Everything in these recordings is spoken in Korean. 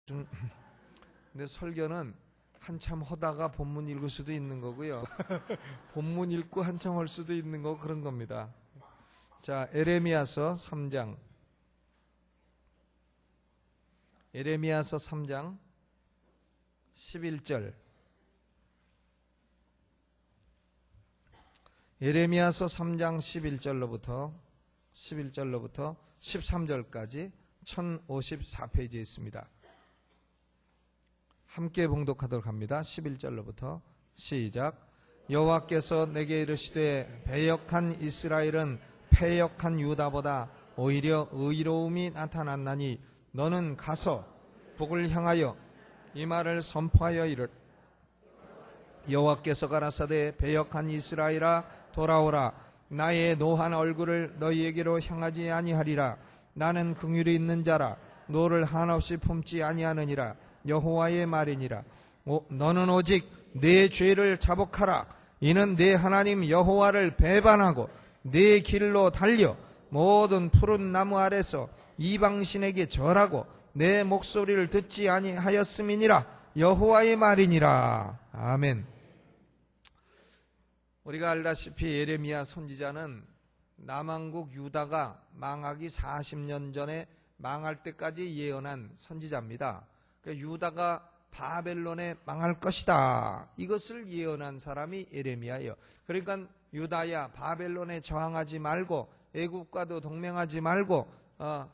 근데 설교는 한참 하다가 본문 읽을 수도 있는 거고요. 본문 읽고 한참 할 수도 있는 거 그런 겁니다. 자, 에레미야서 3장. 에레미야서 3장 11절. 에레미야서 3장 11절로부터 13절까지 1054페이지에 있습니다. 함께 봉독하도록 합니다. 11절로부터 시작. 여호와께서 내게 이르시되 배역한 이스라엘은 패역한 유다보다 오히려 의로움이 나타났나니 너는 가서 북을 향하여 이 말을 선포하여 이르. 여호와께서 가라사대 배역한 이스라엘아 돌아오라. 나의 노한 얼굴을 너희에게로 향하지 아니하리라. 나는 긍휼이 있는 자라. 너를 한없이 품지 아니하느니라. 여호와의 말이니라. 너는 오직 내 죄를 자복하라. 이는 내 하나님 여호와를 배반하고 내 길로 달려 모든 푸른 나무 아래서 이방신에게 절하고 내 목소리를 듣지 아니하였음이니라. 여호와의 말이니라. 아멘. 우리가 알다시피 예레미야 선지자는 남왕국 유다가 망하기 40년 전에 망할 때까지 예언한 선지자입니다. 유다가 바벨론에 망할 것이다. 이것을 예언한 사람이 예레미야예요. 그러니까 유다야 바벨론에 저항하지 말고 애국과도 동맹하지 말고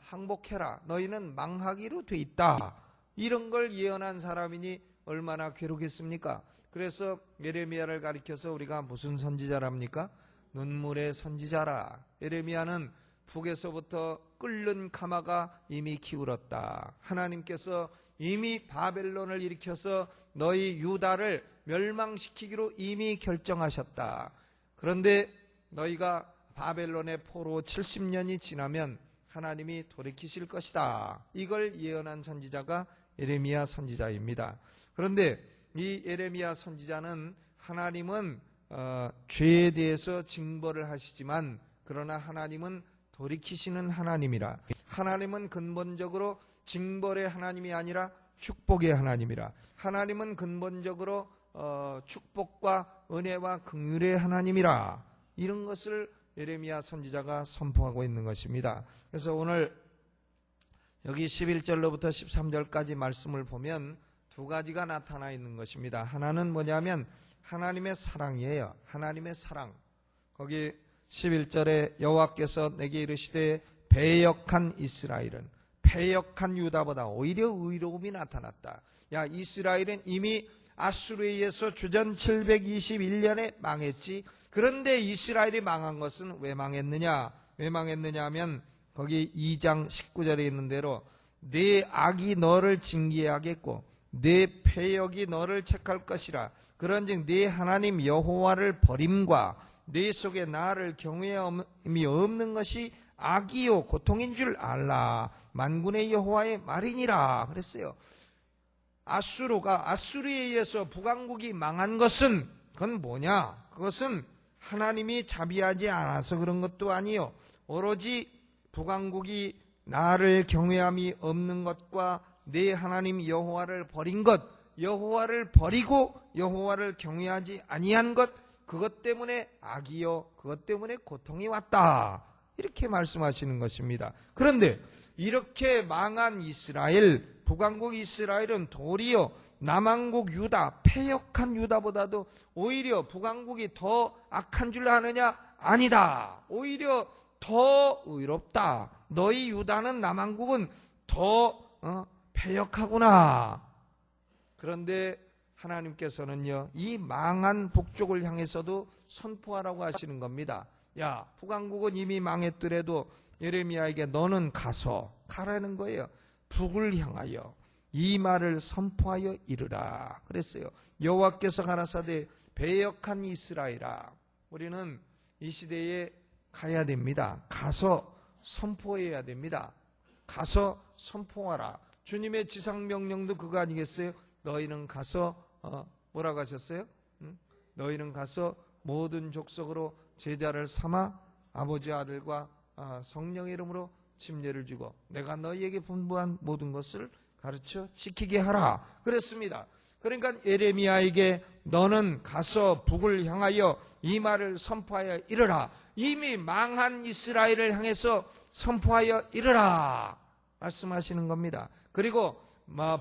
항복해라. 너희는 망하기로 돼 있다. 이런 걸 예언한 사람이니 얼마나 괴롭겠습니까? 그래서 예레미야를 가리켜서 우리가 무슨 선지자랍니까? 눈물의 선지자라. 예레미야는 북에서부터 끓는 가마가 이미 기울었다. 하나님께서 이미 바벨론을 일으켜서 너희 유다를 멸망시키기로 이미 결정하셨다. 그런데 너희가 바벨론의 포로 70년이 지나면 하나님이 돌이키실 것이다. 이걸 예언한 선지자가 예레미야 선지자입니다. 그런데 이 예레미야 선지자는 하나님은 죄에 대해서 징벌을 하시지만 그러나 하나님은 돌이키시는 하나님이라. 하나님은 근본적으로 징벌의 하나님이 아니라 축복의 하나님이라. 하나님은 근본적으로 축복과 은혜와 긍휼의 하나님이라. 이런 것을 예레미야 선지자가 선포하고 있는 것입니다. 그래서 오늘 여기 11절로부터 13절까지 말씀을 보면 두 가지가 나타나 있는 것입니다. 하나는 뭐냐면 하나님의 사랑이에요. 하나님의 사랑. 거기 11절에 여호와께서 내게 이르시되 배역한 이스라엘은 패역한 유다보다 오히려 의로움이 나타났다. 야, 이스라엘은 이미 아수르에 의해서 주전 721년에 망했지. 그런데 이스라엘이 망한 것은 왜 망했느냐? 왜 망했느냐 하면 거기 2장 19절에 있는 대로 내 악이 너를 징계하겠고 내 패역이 너를 책할 것이라. 그런즉 네 하나님 여호와를 버림과 내 속에 나를 경외함이 없는 것이 악이요 고통인 줄 알라. 만군의 여호와의 말이니라. 그랬어요. 아수르에 의해서 북왕국이 망한 것은 그건 뭐냐? 그것은 하나님이 자비하지 않아서 그런 것도 아니요. 오로지 북왕국이 나를 경외함이 없는 것과 내 하나님 여호와를 버린 것, 여호와를 버리고 여호와를 경외하지 아니한 것, 그것 때문에 악이요 그것 때문에 고통이 왔다. 이렇게 말씀하시는 것입니다. 그런데 이렇게 망한 이스라엘, 북왕국 이스라엘은 도리어 남왕국 유다, 패역한 유다보다도 오히려 북왕국이 더 악한 줄 아느냐? 아니다. 오히려 더 의롭다. 너희 유다는 남왕국은 더 패역하구나. 그런데 하나님께서는요, 이 망한 북쪽을 향해서도 선포하라고 하시는 겁니다. 야, 북왕국은 이미 망했더라도 예레미야에게 너는 가라는 거예요. 북을 향하여 이 말을 선포하여 이르라 그랬어요. 여호와께서 가라사대 배역한 이스라엘아. 우리는 이 시대에 가야 됩니다. 가서 선포해야 됩니다. 가서 선포하라. 주님의 지상명령도 그거 아니겠어요? 너희는 가서 뭐라고 하셨어요? 너희는 가서 모든 족속으로 제자를 삼아 아버지 아들과 성령의 이름으로 침례를 주고 내가 너희에게 분부한 모든 것을 가르쳐 지키게 하라 그랬습니다. 그러니까 예레미야에게 너는 가서 북을 향하여 이 말을 선포하여 이르라. 이미 망한 이스라엘을 향해서 선포하여 이르라 말씀하시는 겁니다. 그리고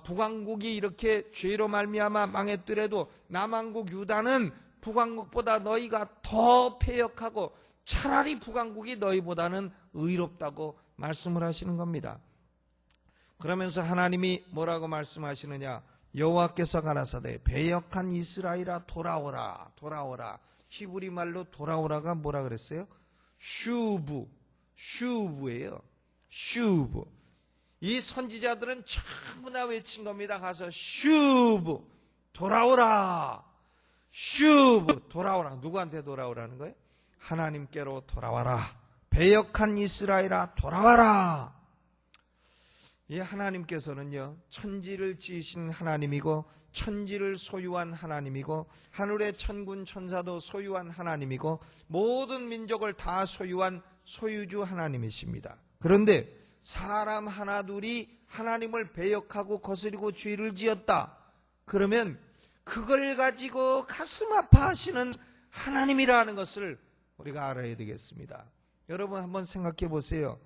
북왕국이 이렇게 죄로 말미암아 망했더라도 남왕국 유다는 북왕국보다 너희가 더 패역하고 차라리 북왕국이 너희보다는 의롭다고 말씀을 하시는 겁니다. 그러면서 하나님이 뭐라고 말씀하시느냐? 여호와께서 가라사대 패역한 이스라엘아 돌아오라. 돌아오라. 히브리 말로 돌아오라가 뭐라 그랬어요? 슈브예요. 슈브. 이 선지자들은 전부 다 외친 겁니다. 가서 슈브 돌아오라. 슈브 돌아오라. 누구한테 돌아오라는 거예요? 하나님께로 돌아와라. 패역한 이스라엘아 돌아와라. 이 하나님께서는요, 천지를 지으신 하나님이고 천지를 소유한 하나님이고 하늘의 천군 천사도 소유한 하나님이고 모든 민족을 다 소유한 소유주 하나님이십니다. 그런데 사람 하나둘이 하나님을 배역하고 거스리고 죄를 지었다. 그러면 그걸 가지고 가슴 아파하시는 하나님이라는 것을 우리가 알아야 되겠습니다. 여러분 한번 생각해 보세요.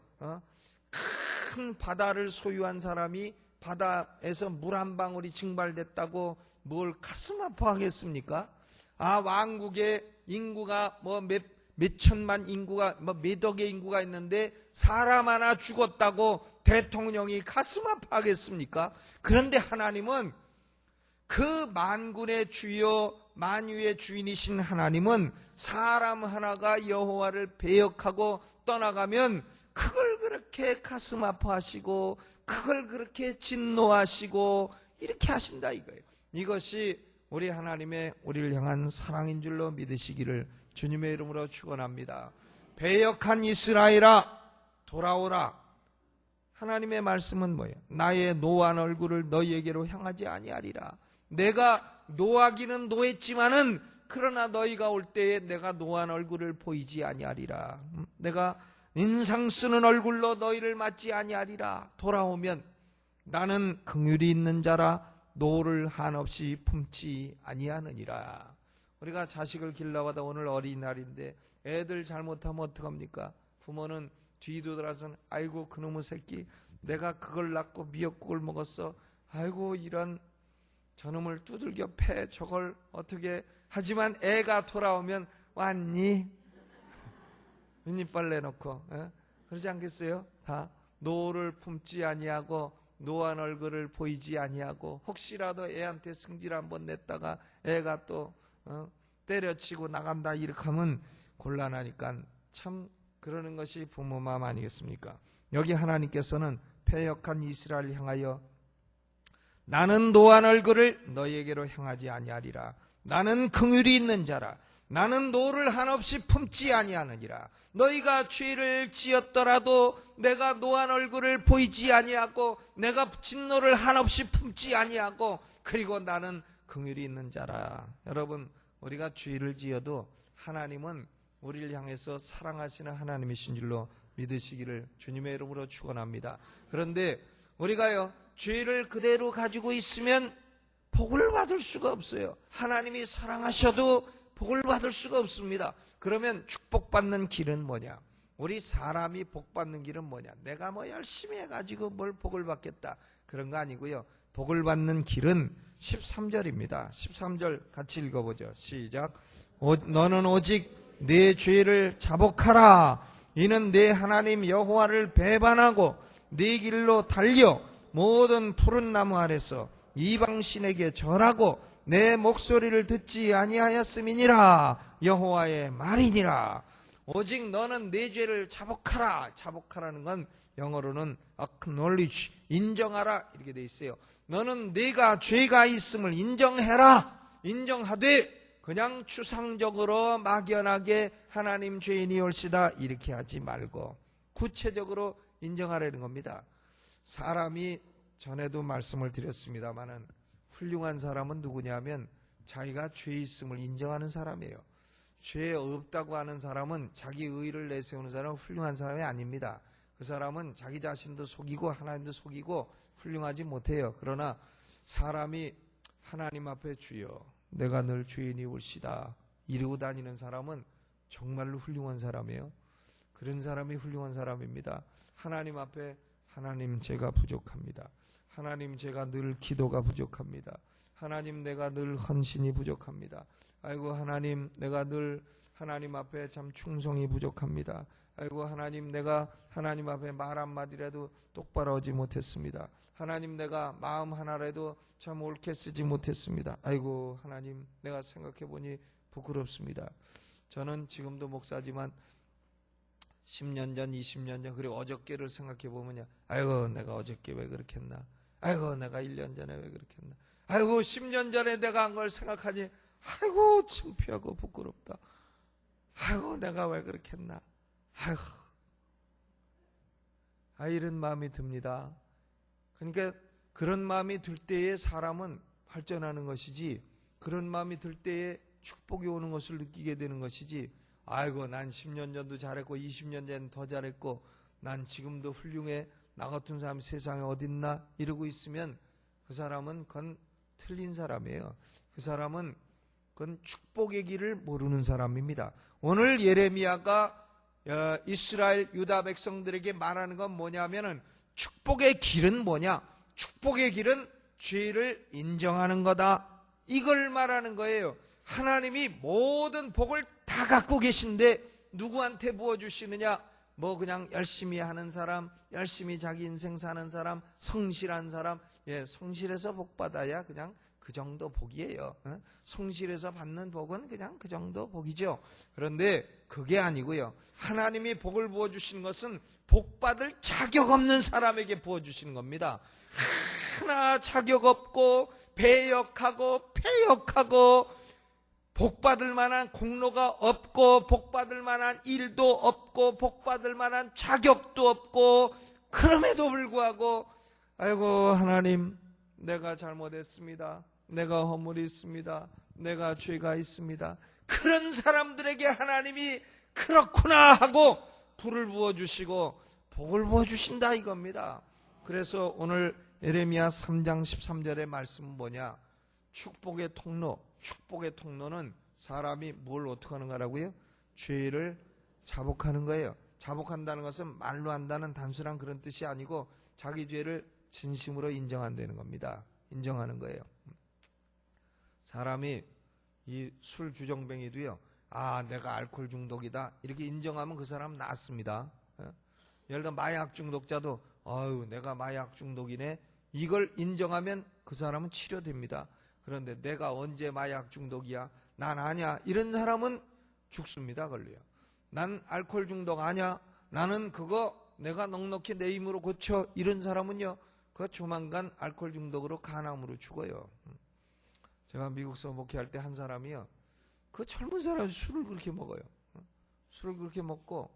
큰 바다를 소유한 사람이 바다에서 물 한 방울이 증발됐다고 뭘 가슴 아파하겠습니까? 왕국의 인구가 몇 천만 인구가 몇 억의 인구가 있는데 사람 하나 죽었다고 대통령이 가슴 아파하겠습니까? 그런데 하나님은 그 만군의 주요 만유의 주인이신 하나님은 사람 하나가 여호와를 배역하고 떠나가면 그걸 그렇게 가슴 아파하시고 그걸 그렇게 진노하시고 이렇게 하신다 이거예요. 이것이 우리 하나님의 우리를 향한 사랑인 줄로 믿으시기를 주님의 이름으로 축원합니다. 배역한 이스라엘아 돌아오라. 하나님의 말씀은 뭐예요? 나의 노한 얼굴을 너희에게로 향하지 아니하리라. 내가 노하기는 노했지만은 그러나 너희가 올 때에 내가 노한 얼굴을 보이지 아니하리라. 내가 인상 쓰는 얼굴로 너희를 맞지 아니하리라. 돌아오면 나는 긍휼이 있는 자라 노를 한없이 품지 아니하느니라. 우리가 자식을 길러봐도 오늘 어린이날인데 애들 잘못하면 어떡합니까? 부모는 뒤돌아서는 아이고 그놈의 새끼 내가 그걸 낳고 미역국을 먹었어. 아이고 이런 저놈을 두들겨 패 저걸 어떻게 하지만 애가 돌아오면 왔니? 윗니빨 내놓고 그러지 않겠어요? 다 노를 품지 아니하고 노한 얼굴을 보이지 아니하고 혹시라도 애한테 승질 한번 냈다가 애가 또 때려치고 나간다 이렇게 하면 곤란하니까 참 그러는 것이 부모 마음 아니겠습니까? 여기 하나님께서는 패역한 이스라엘을 향하여 나는 노한 얼굴을 너희에게로 향하지 아니하리라. 나는 긍휼이 있는 자라. 나는 노를 한없이 품지 아니하느니라. 너희가 죄를 지었더라도 내가 노한 얼굴을 보이지 아니하고 내가 진노를 한없이 품지 아니하고 그리고 나는 긍휼이 있는 자라. 여러분 우리가 죄를 지어도 하나님은 우리를 향해서 사랑하시는 하나님이신 줄로 믿으시기를 주님의 이름으로 축원합니다. 그런데 우리가요 죄를 그대로 가지고 있으면 복을 받을 수가 없어요. 하나님이 사랑하셔도 복을 받을 수가 없습니다. 그러면 축복받는 길은 뭐냐? 우리 사람이 복받는 길은 뭐냐? 내가 열심히 해가지고 뭘 복을 받겠다 그런 거 아니고요. 복을 받는 길은 13절입니다 13절 같이 읽어보죠. 시작. 너는 오직 내 죄를 자복하라. 이는 내 하나님 여호와를 배반하고 네 길로 달려 모든 푸른 나무 아래서 이방신에게 절하고 내 목소리를 듣지 아니하였음이니라. 여호와의 말이니라. 오직 너는 내 죄를 자복하라. 자복하라는 건 영어로는 acknowledge, 인정하라 이렇게 돼 있어요. 너는 네가 죄가 있음을 인정해라. 인정하되 그냥 추상적으로 막연하게 하나님 죄인이 올시다 이렇게 하지 말고 구체적으로 인정하라는 겁니다. 사람이 전에도 말씀을 드렸습니다마는 훌륭한 사람은 누구냐면 자기가 죄 있음을 인정하는 사람이에요. 죄 없다고 하는 사람은 자기 의의를 내세우는 사람은 훌륭한 사람이 아닙니다. 그 사람은 자기 자신도 속이고 하나님도 속이고 훌륭하지 못해요. 그러나 사람이 하나님 앞에 주여 내가 늘 주인이 올시다 이러고 다니는 사람은 정말로 훌륭한 사람이에요. 그런 사람이 훌륭한 사람입니다. 하나님 앞에 하나님 제가 부족합니다. 하나님 제가 늘 기도가 부족합니다. 하나님 내가 늘 헌신이 부족합니다. 아이고 하나님 내가 늘 하나님 앞에 참 충성이 부족합니다. 아이고 하나님 내가 하나님 앞에 말 한마디라도 똑바로 하지 못했습니다. 하나님 내가 마음 하나라도 참 옳게 쓰지 못했습니다. 아이고 하나님 내가 생각해보니 부끄럽습니다. 저는 지금도 목사지만 10년 전 20년 전 그리고 어저께를 생각해보면요, 아이고 내가 어저께 왜 그렇게 했나, 아이고 내가 1년 전에 왜 그렇게 했나, 아이고 10년 전에 내가 한 걸 생각하니 아이고 창피하고 부끄럽다. 아이고 내가 왜 그렇게 했나. 아이고 이런 마음이 듭니다. 그러니까 그런 마음이 들 때에 사람은 발전하는 것이지, 그런 마음이 들 때에 축복이 오는 것을 느끼게 되는 것이지, 아이고 난 10년 전도 잘했고 20년 전 더 잘했고 난 지금도 훌륭해, 나 같은 사람이 세상에 어딨나 이러고 있으면 그 사람은 그건 틀린 사람이에요. 그 사람은 그건 축복의 길을 모르는 사람입니다. 오늘 예레미야가 이스라엘 유다 백성들에게 말하는 건 뭐냐면은 축복의 길은 뭐냐? 축복의 길은 죄를 인정하는 거다. 이걸 말하는 거예요. 하나님이 모든 복을 다 갖고 계신데 누구한테 부어주시느냐? 뭐 그냥 열심히 하는 사람, 열심히 자기 인생 사는 사람, 성실한 사람, 성실해서 복 받아야 그냥 그 정도 복이에요. 성실해서 받는 복은 그냥 그 정도 복이죠. 그런데 그게 아니고요. 하나님이 복을 부어주신 것은 복 받을 자격 없는 사람에게 부어주시는 겁니다. 하나 자격 없고 배역하고 폐역하고 복받을 만한 공로가 없고 복받을 만한 일도 없고 복받을 만한 자격도 없고, 그럼에도 불구하고 아이고 하나님 내가 잘못했습니다, 내가 허물이 있습니다, 내가 죄가 있습니다, 그런 사람들에게 하나님이 그렇구나 하고 불을 부어주시고 복을 부어주신다 이겁니다. 그래서 오늘 예레미야 3장 13절의 말씀은 뭐냐? 축복의 통로. 축복의 통로는 사람이 뭘 어떻게 하는 거라고요? 죄를 자복하는 거예요. 자복한다는 것은 말로 한다는 단순한 그런 뜻이 아니고 자기 죄를 진심으로 인정한다는 겁니다. 인정하는 거예요. 사람이 이 술 주정뱅이도요, 내가 알코올 중독이다 이렇게 인정하면 그 사람 낫습니다. 예를 들어 마약 중독자도 내가 마약 중독이네 이걸 인정하면 그 사람은 치료됩니다. 그런데 내가 언제 마약 중독이야? 난 아냐? 이런 사람은 죽습니다. 걸려요. 난 알코올 중독 아냐? 나는 그거 내가 넉넉히 내 힘으로 고쳐. 이런 사람은요, 그 조만간 알코올 중독으로 간암으로 죽어요. 제가 미국서 목회할 때 한 사람이요, 그 젊은 사람이 술을 그렇게 먹어요. 술을 그렇게 먹고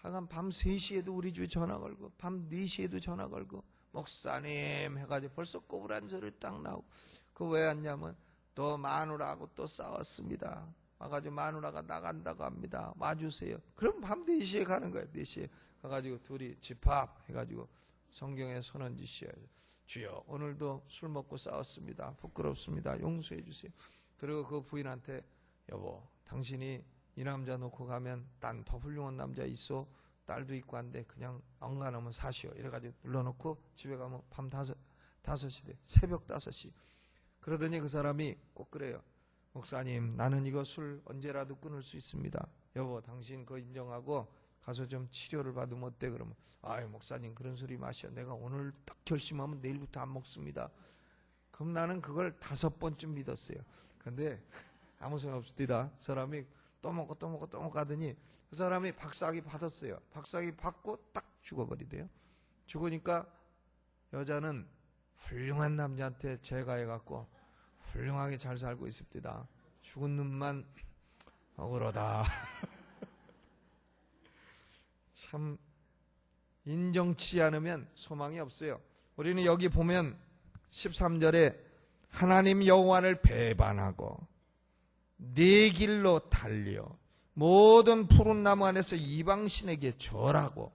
하여간 밤 3시에도 우리 집에 전화 걸고 밤 4시에도 전화 걸고 목사님 해가지고 벌써 꼬부란 소리 딱 나오고, 그 왜 왔냐면 또 마누라하고 또 싸웠습니다. 와가지고 마누라가 나간다고 합니다. 와주세요. 그럼 밤 4시에 가는 거예요. 4시에 가가지고 둘이 집합 해가지고 성경에 손얹으셔야 돼요. 주여 오늘도 술 먹고 싸웠습니다. 부끄럽습니다. 용서해 주세요. 그리고 그 부인한테 여보 당신이 이 남자 놓고 가면 난 더 훌륭한 남자 있어. 딸도 있고 한데 그냥 엉간하면 사시오. 이래가지고 눌러놓고 집에 가면 밤 5시 돼. 새벽 5시. 그러더니 그 사람이 꼭 그래요. 목사님 나는 이거 술 언제라도 끊을 수 있습니다. 여보 당신 그거 인정하고 가서 좀 치료를 받으면 어때? 그러면 아유 목사님 그런 소리 마셔. 내가 오늘 딱 결심하면 내일부터 안 먹습니다. 그럼 나는 그걸 5번쯤 믿었어요. 근데 아무 생각 없습니다. 사람이 또 먹고 하더니 그 사람이 박사학위 받았어요. 박사학위 받고 딱 죽어버리대요. 죽으니까 여자는 훌륭한 남자한테 제가해갖고 훌륭하게 잘 살고 있습니다. 죽은 놈만 억울하다. 참 인정치 않으면 소망이 없어요. 우리는 여기 보면 13절에 하나님 여호와를 배반하고 네 길로 달려 모든 푸른 나무 안에서 이방신에게 절하고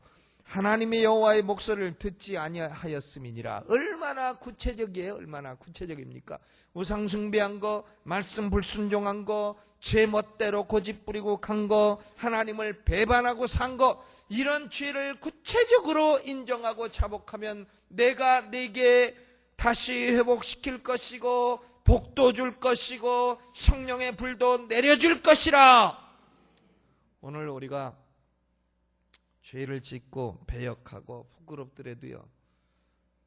하나님의 여호와의 목소리를 듣지 아니하였음이니라. 얼마나 구체적이에요? 얼마나 구체적입니까? 우상 숭배한 거, 말씀 불순종한 거, 제 멋대로 고집 부리고 간 거, 하나님을 배반하고 산 거, 이런 죄를 구체적으로 인정하고 자복하면 내가 네게 다시 회복시킬 것이고 복도 줄 것이고 성령의 불도 내려줄 것이라. 오늘 우리가 죄를 짓고 배역하고 부끄럽더라도요,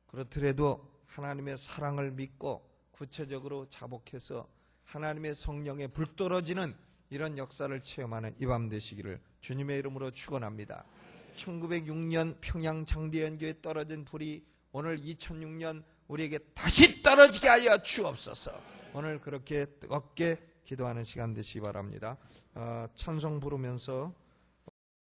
그렇더라도 하나님의 사랑을 믿고 구체적으로 자복해서 하나님의 성령의 불 떨어지는 이런 역사를 체험하는 이 밤 되시기를 주님의 이름으로 축원합니다. 1906년 평양 장대연교에 떨어진 불이 오늘 2006년 우리에게 다시 떨어지게 하여 주옵소서. 오늘 그렇게 뜨겁게 기도하는 시간 되시기 바랍니다. 찬송 부르면서